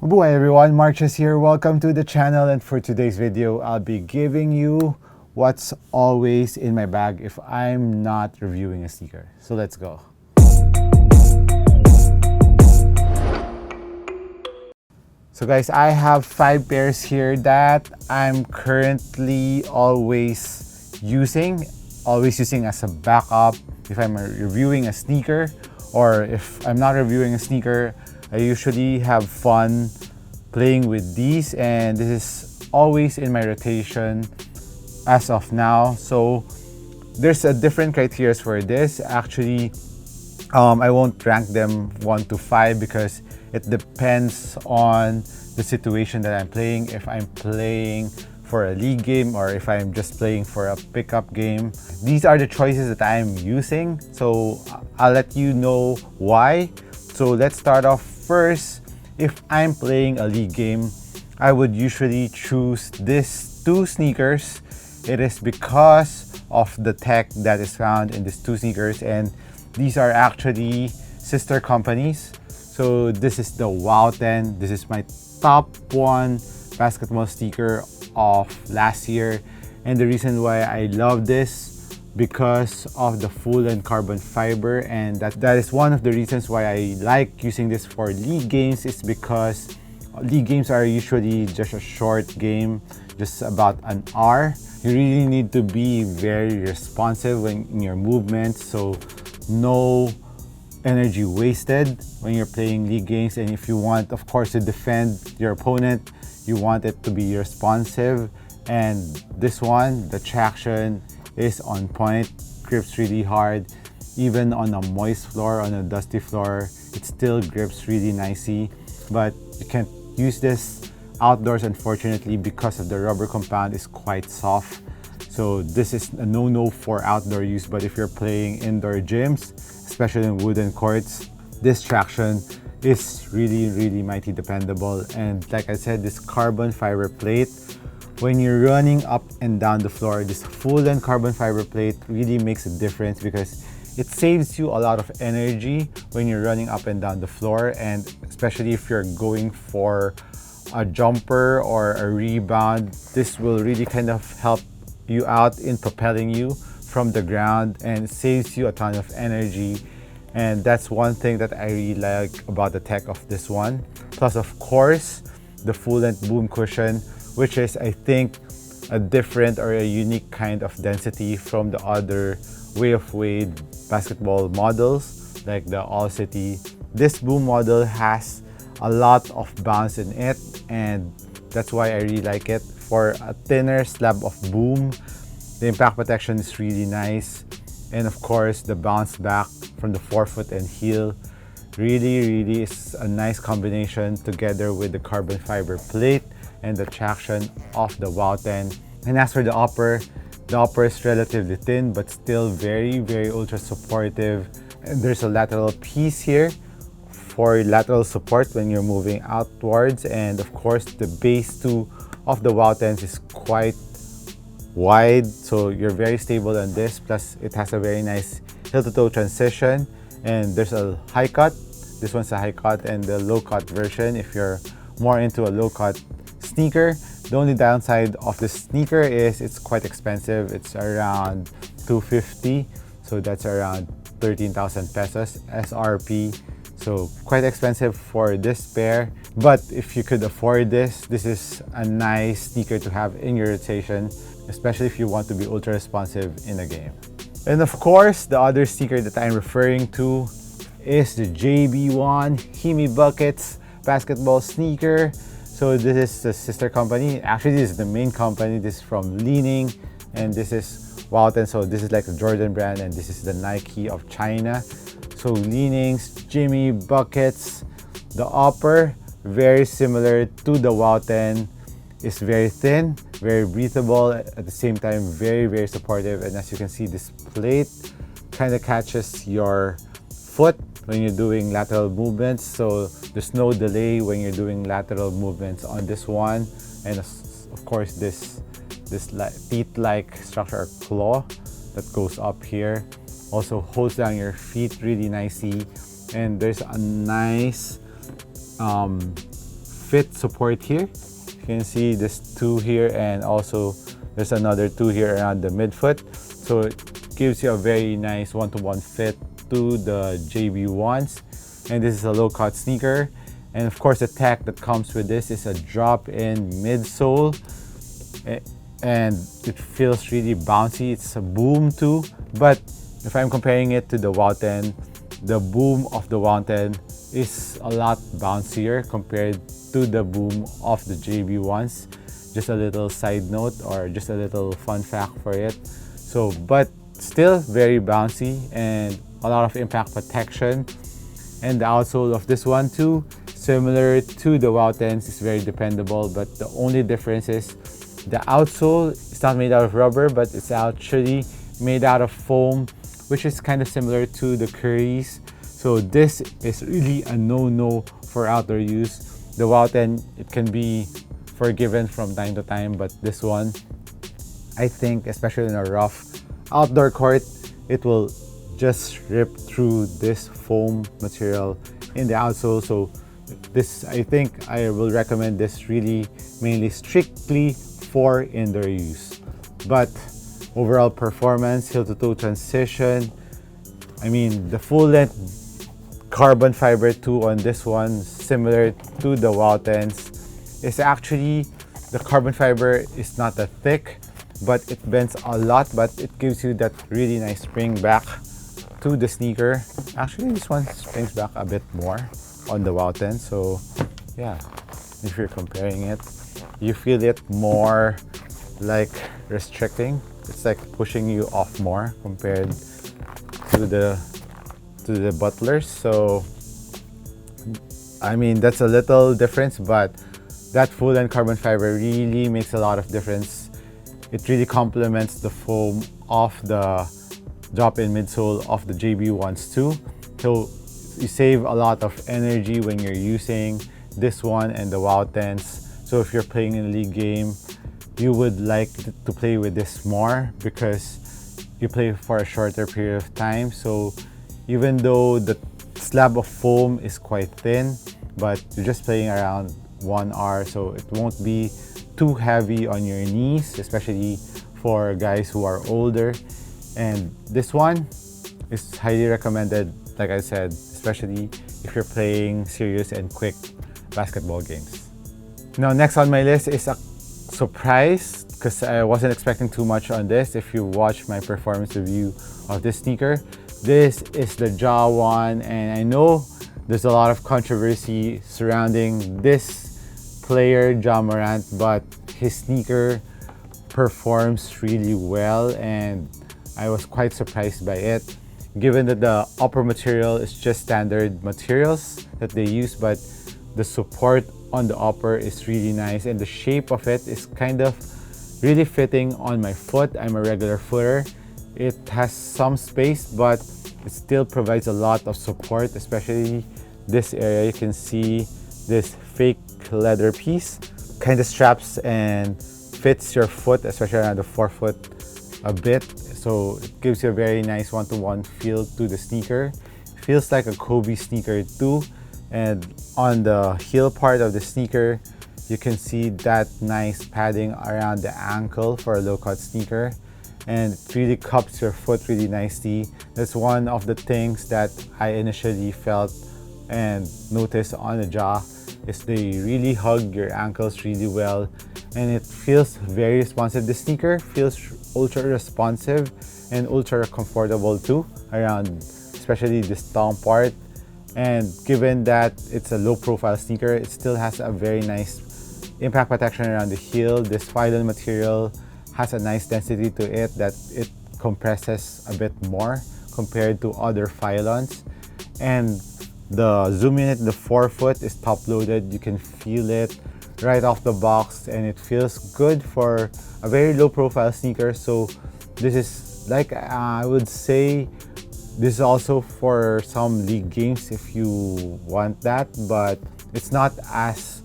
Hi everyone, MARKCHES here. Welcome to the channel, and for today's video, I'll be giving you what's always in my bag if I'm not reviewing a sneaker. So let's go. So guys, I have 5 pairs here that I'm currently always using as a backup if I'm reviewing a sneaker, or if I'm not reviewing a sneaker, I usually have fun playing with these, and this is always in my rotation as of now. So there's a different criteria for this. Actually, I won't rank them 1 to 5 because it depends on the situation that I'm playing. If I'm playing for a league game or if I'm just playing for a pickup game, these are the choices that I'm using. So I'll let you know why. So let's start off first. If I'm playing a league game, I would usually choose these 2 sneakers. It is because of the tech that is found in these 2 sneakers, and these are actually sister companies. So this is the Wow 10. This is my top 1 basketball sneaker of last year, and the reason why I love this because of the full and carbon fiber, and that is one of the reasons why I like using this for league games, is because league games are usually just a short game, just about an hour. You really need to be very responsive in your movements, so no energy wasted when you're playing league games. And if you want, of course, to defend your opponent, you want it to be responsive. And this one, the traction is on point, grips really hard. Even on a moist floor, on a dusty floor, it still grips really nicely. But you can't use this outdoors, unfortunately, because of the rubber compound is quite soft. So this is a no-no for outdoor use. But if you're playing indoor gyms, especially in wooden courts, this traction is really mighty dependable. And like I said, this carbon fiber plate, when you're running up and down the floor, this full and carbon fiber plate really makes a difference because it saves you a lot of energy when you're running up and down the floor, and especially if you're going for a jumper or a rebound, this will really kind of help you out in propelling you from the ground, and it saves you a ton of energy. And that's one thing that I really like about the tech of this one. Plus, of course, the full length boom cushion, which is, I think, a different or a unique kind of density from the other Way of Wade basketball models like the All City. This boom model has a lot of bounce in it, and that's why I really like it. For a thinner slab of boom, the impact protection is really nice, and of course the bounce back from the forefoot and heel really is a nice combination together with the carbon fiber plate and the traction of the Wow 10. And as for the upper is relatively thin but still very ultra supportive. And there's a lateral piece here for lateral support when you're moving outwards, and of course the base too of the Wow 10s is quite wide, so you're very stable on this. Plus it has a very nice heel to toe transition, and there's a high cut. This one's a high cut and the low cut version if you're more into a low cut sneaker. The only downside of this sneaker is it's quite expensive. It's around $250, so that's around 13,000 pesos SRP. So quite expensive for this pair, but if you could afford this, this is a nice sneaker to have in your rotation, especially if you want to be ultra responsive in a game. And of course, the other sneaker that I'm referring to is the JB1 Himi Buckets basketball sneaker. So this is the sister company. Actually, this is the main company. This is from Li-Ning, and this is Wow 10. So this is like the Jordan brand, and this is the Nike of China. So Li-Ning's Jimmy Buckets, the upper, very similar to the Wow 10. It's very thin, very breathable, at the same time very supportive. And as you can see, this plate kind of catches your foot when you're doing lateral movements, so there's no delay when you're doing lateral movements on this one. And of course this teeth-like structure or claw that goes up here also holds down your feet really nicely. And there's a nice fit support here. You can see this 2 here, and also there's another 2 here around the midfoot. So it gives you a very nice one-to-one fit to the JB1s. And this is a low-cut sneaker. And of course, the tech that comes with this is a drop-in midsole. And it feels really bouncy. It's a boom too. But if I'm comparing it to the WOW 10, the boom of the WOW 10 is a lot bouncier compared to the boom of the JB1s. Just a little side note, or just a little fun fact for it. So, but still very bouncy and a lot of impact protection. And the outsole of this one too, similar to the WOW 10s, is very dependable, but the only difference is the outsole is not made out of rubber, but it's actually made out of foam, which is kind of similar to the Currys. So this is really a no-no for outdoor use. The WOW 10, it can be forgiven from time to time, but this one, I think, especially in a rough outdoor court, it will just rip through this foam material in the outsole. So this, I think I will recommend this really mainly strictly for indoor use. But overall performance, heel to toe transition, I mean, the full length carbon fiber too on this one, similar to the WOW 10s, is actually, the carbon fiber is not that thick, but it bends a lot, but it gives you that really nice spring back to the sneaker. Actually, this one springs back a bit more on the WOW 10, so yeah, if you're comparing it, you feel it more like restricting. It's like pushing you off more compared to the Butlers. So I mean, that's a little difference, but that full length carbon fiber really makes a lot of difference. It really complements the foam of the drop-in midsole of the JB1s too. So you save a lot of energy when you're using this one and the WOW 10s. So if you're playing in a league game, you would like to play with this more because you play for a shorter period of time. So even though the slab of foam is quite thin, but you're just playing around 1 hour, so it won't be too heavy on your knees, especially for guys who are older. And this one is highly recommended, like I said, especially if you're playing serious and quick basketball games. Now, next on my list is a surprise because I wasn't expecting too much on this. If you watch my performance review of this sneaker, this is the Ja one, and I know there's a lot of controversy surrounding this player, Ja Morant, but his sneaker performs really well, and I was quite surprised by it, given that the upper material is just standard materials that they use, but the support on the upper is really nice, and the shape of it is kind of really fitting on my foot. I'm a regular footer. It has some space, but it still provides a lot of support, especially this area. You can see this fake leather piece kind of straps and fits your foot, especially around the forefoot a bit. So it gives you a very nice one-to-one feel to the sneaker. It feels like a Kobe sneaker too. And on the heel part of the sneaker, you can see that nice padding around the ankle for a low-cut sneaker, and it really cups your foot really nicely. That's one of the things that I initially felt and noticed on the Ja, is they really hug your ankles really well, and it feels very responsive. The sneaker feels ultra responsive and ultra comfortable too around, especially this tongue part. And given that it's a low profile sneaker, it still has a very nice impact protection around the heel. This phylon material has a nice density to it that it compresses a bit more compared to other phylons. And the zoom unit, the forefoot is top loaded. You can feel it right off the box, and it feels good for a very low profile sneaker. So this is like, I would say, this is also for some league games if you want that, but it's not as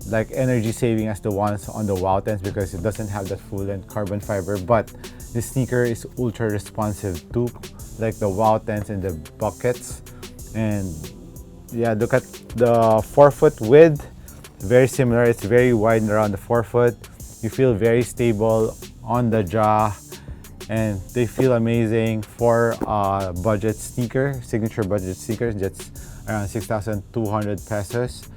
like energy saving as the ones on the WOW 10s because it doesn't have that full length carbon fiber. But the sneaker is ultra responsive too, like the WOW 10s and the buckets. And yeah, look at the forefoot width. Very similar. It's very wide around the forefoot. You feel very stable on the jaw, and they feel amazing for a budget sneaker, signature budget sneakers. That's around 6,200 pesos.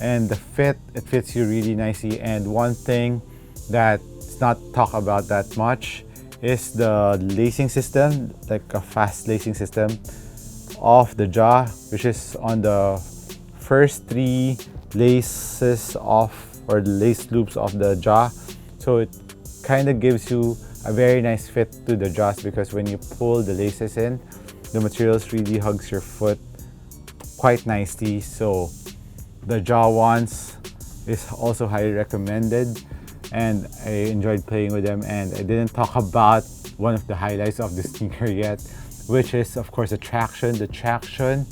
And the fit, it fits you really nicely. And one thing that's not talked about that much is the lacing system, like a fast lacing system of the jaw, which is on the first three laces of, or the lace loops of the jaw. So it kind of gives you a very nice fit to the jaws, because when you pull the laces in, the materials really hugs your foot quite nicely. So the jaw ones is also highly recommended, and I enjoyed playing with them. And I didn't talk about one of the highlights of the sneaker yet, which is of course the traction. The traction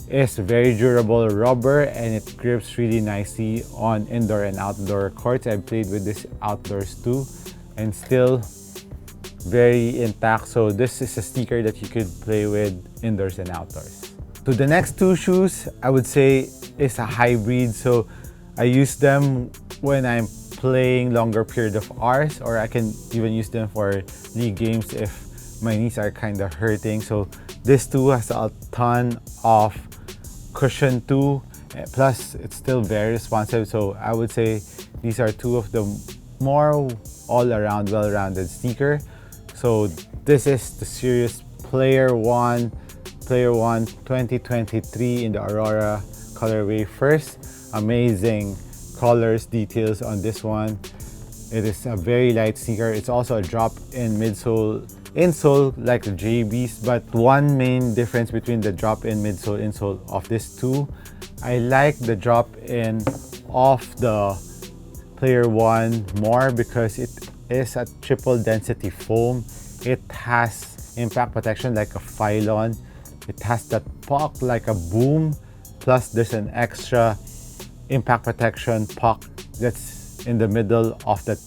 is very durable rubber, and it grips really nicely on indoor and outdoor courts. I played with this outdoors too, and still very intact. So this is a sneaker that you could play with indoors and outdoors. So the next two shoes, I would say, is a hybrid. So I use them when I'm playing longer period of hours, or I can even use them for league games if my knees are kind of hurting. So this too has a ton of cushion too, plus it's still very responsive. So I would say these are two of the more all-around well-rounded sneaker. So this is the Series Player 1 2023 in the Aurora colorway. First, amazing colors, details on this one. It is a very light sneaker. It's also a drop-in midsole, insole like the JBs, but one main difference between the drop-in midsole, insole of this two, I like the drop-in of the Player 1 more because it is a triple density foam. It has impact protection like a Phylon. It has that puck like a boom, plus there's an extra impact protection puck that's in the middle of that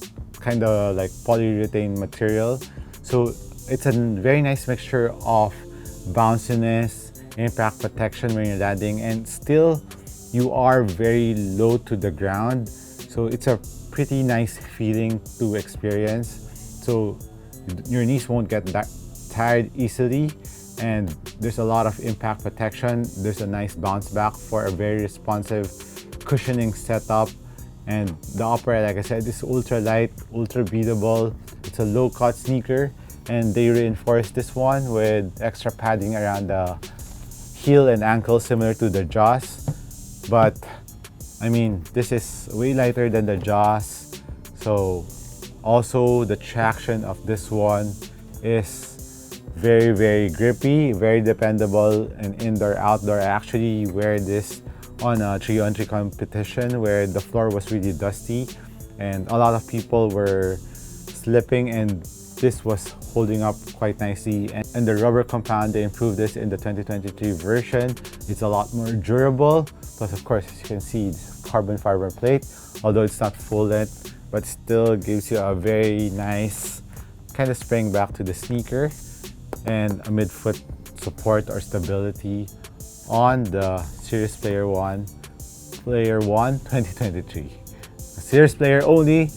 kind of like polyurethane material. So it's a very nice mixture of bounciness, impact protection when you're landing, and still you are very low to the ground. So it's a pretty nice feeling to experience. So your knees won't get that tired easily, and there's a lot of impact protection. There's a nice bounce back for a very responsive cushioning setup. And the upright, like I said, is ultra light, ultra breathable. It's a low cut sneaker, and they reinforced this one with extra padding around the heel and ankle, similar to the Jaws. But I mean, this is way lighter than the Jaws. So also the traction of this one is very, very grippy, very dependable, and indoor, outdoor. I actually wear this on a 3-on-3 competition where the floor was really dusty and a lot of people were slipping, and this was holding up quite nicely. And the rubber compound, they improved this in the 2023 version. It's a lot more durable. Plus, of course, as you can see, it's carbon fiber plate, although it's not full length, but still gives you a very nice kind of spring back to the sneaker and a midfoot support or stability on the Series Player 1 2023. Series Player only,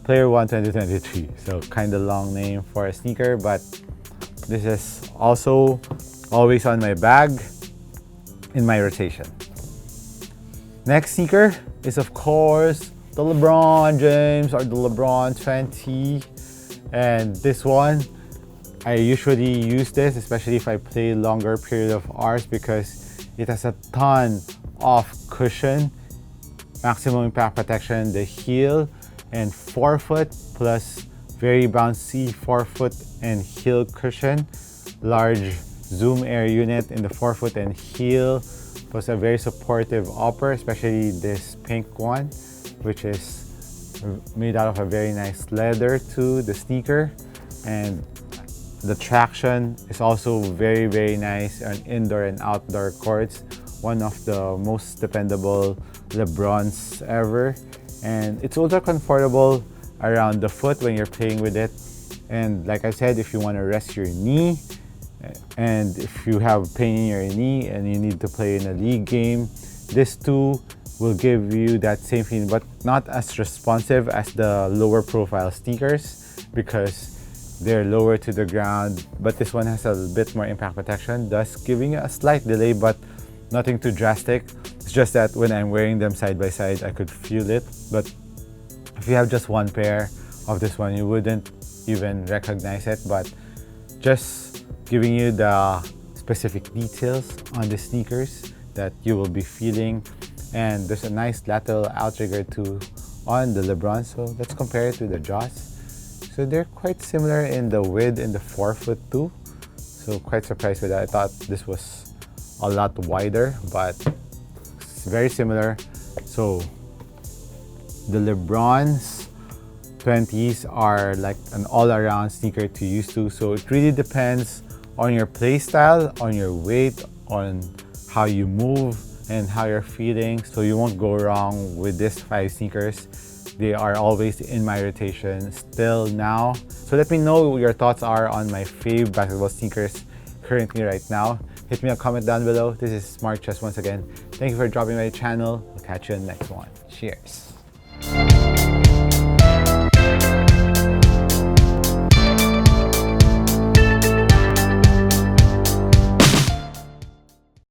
Player 1 2023. So kind of long name for a sneaker, but this is also always on my bag in my rotation. Next sneaker is of course the LeBron James, or the LeBron 20. And this one, I usually use this, especially if I play longer period of hours, because it has a ton of cushion, maximum impact protection, the heel and forefoot, plus very bouncy forefoot and heel cushion, large zoom air unit in the forefoot and heel, plus a very supportive upper, especially this pink one, which is made out of a very nice leather to the sneaker. And the traction is also very, very nice on indoor and outdoor courts. One of the most dependable LeBrons ever. And it's ultra comfortable around the foot when you're playing with it. And like I said, if you want to rest your knee, And if you have pain in your knee and you need to play in a league game, this too will give you that same feeling, but not as responsive as the lower profile sneakers because they're lower to the ground. But this one has a bit more impact protection, thus giving you a slight delay, but nothing too drastic. It's just that when I'm wearing them side by side, I could feel it. But if you have just one pair of this one, you wouldn't even recognize it. But just giving you the specific details on the sneakers that you will be feeling. And there's a nice lateral outrigger too on the LeBron, so let's compare it to the Jaws. So they're quite similar in the width and the forefoot too, so quite surprised with that. I thought this was a lot wider, but it's very similar. So the LeBron's 20s are like an all-around sneaker to use to, so it really depends on your play style, on your weight, on how you move and how you're feeling, so you won't go wrong with these 5 sneakers. They are always in my rotation still now. So let me know what your thoughts are on my fave basketball sneakers currently right now. Hit me a comment down below. This is MARKCHES once again. Thank you for dropping by the channel. I'll catch you in the next one. Cheers.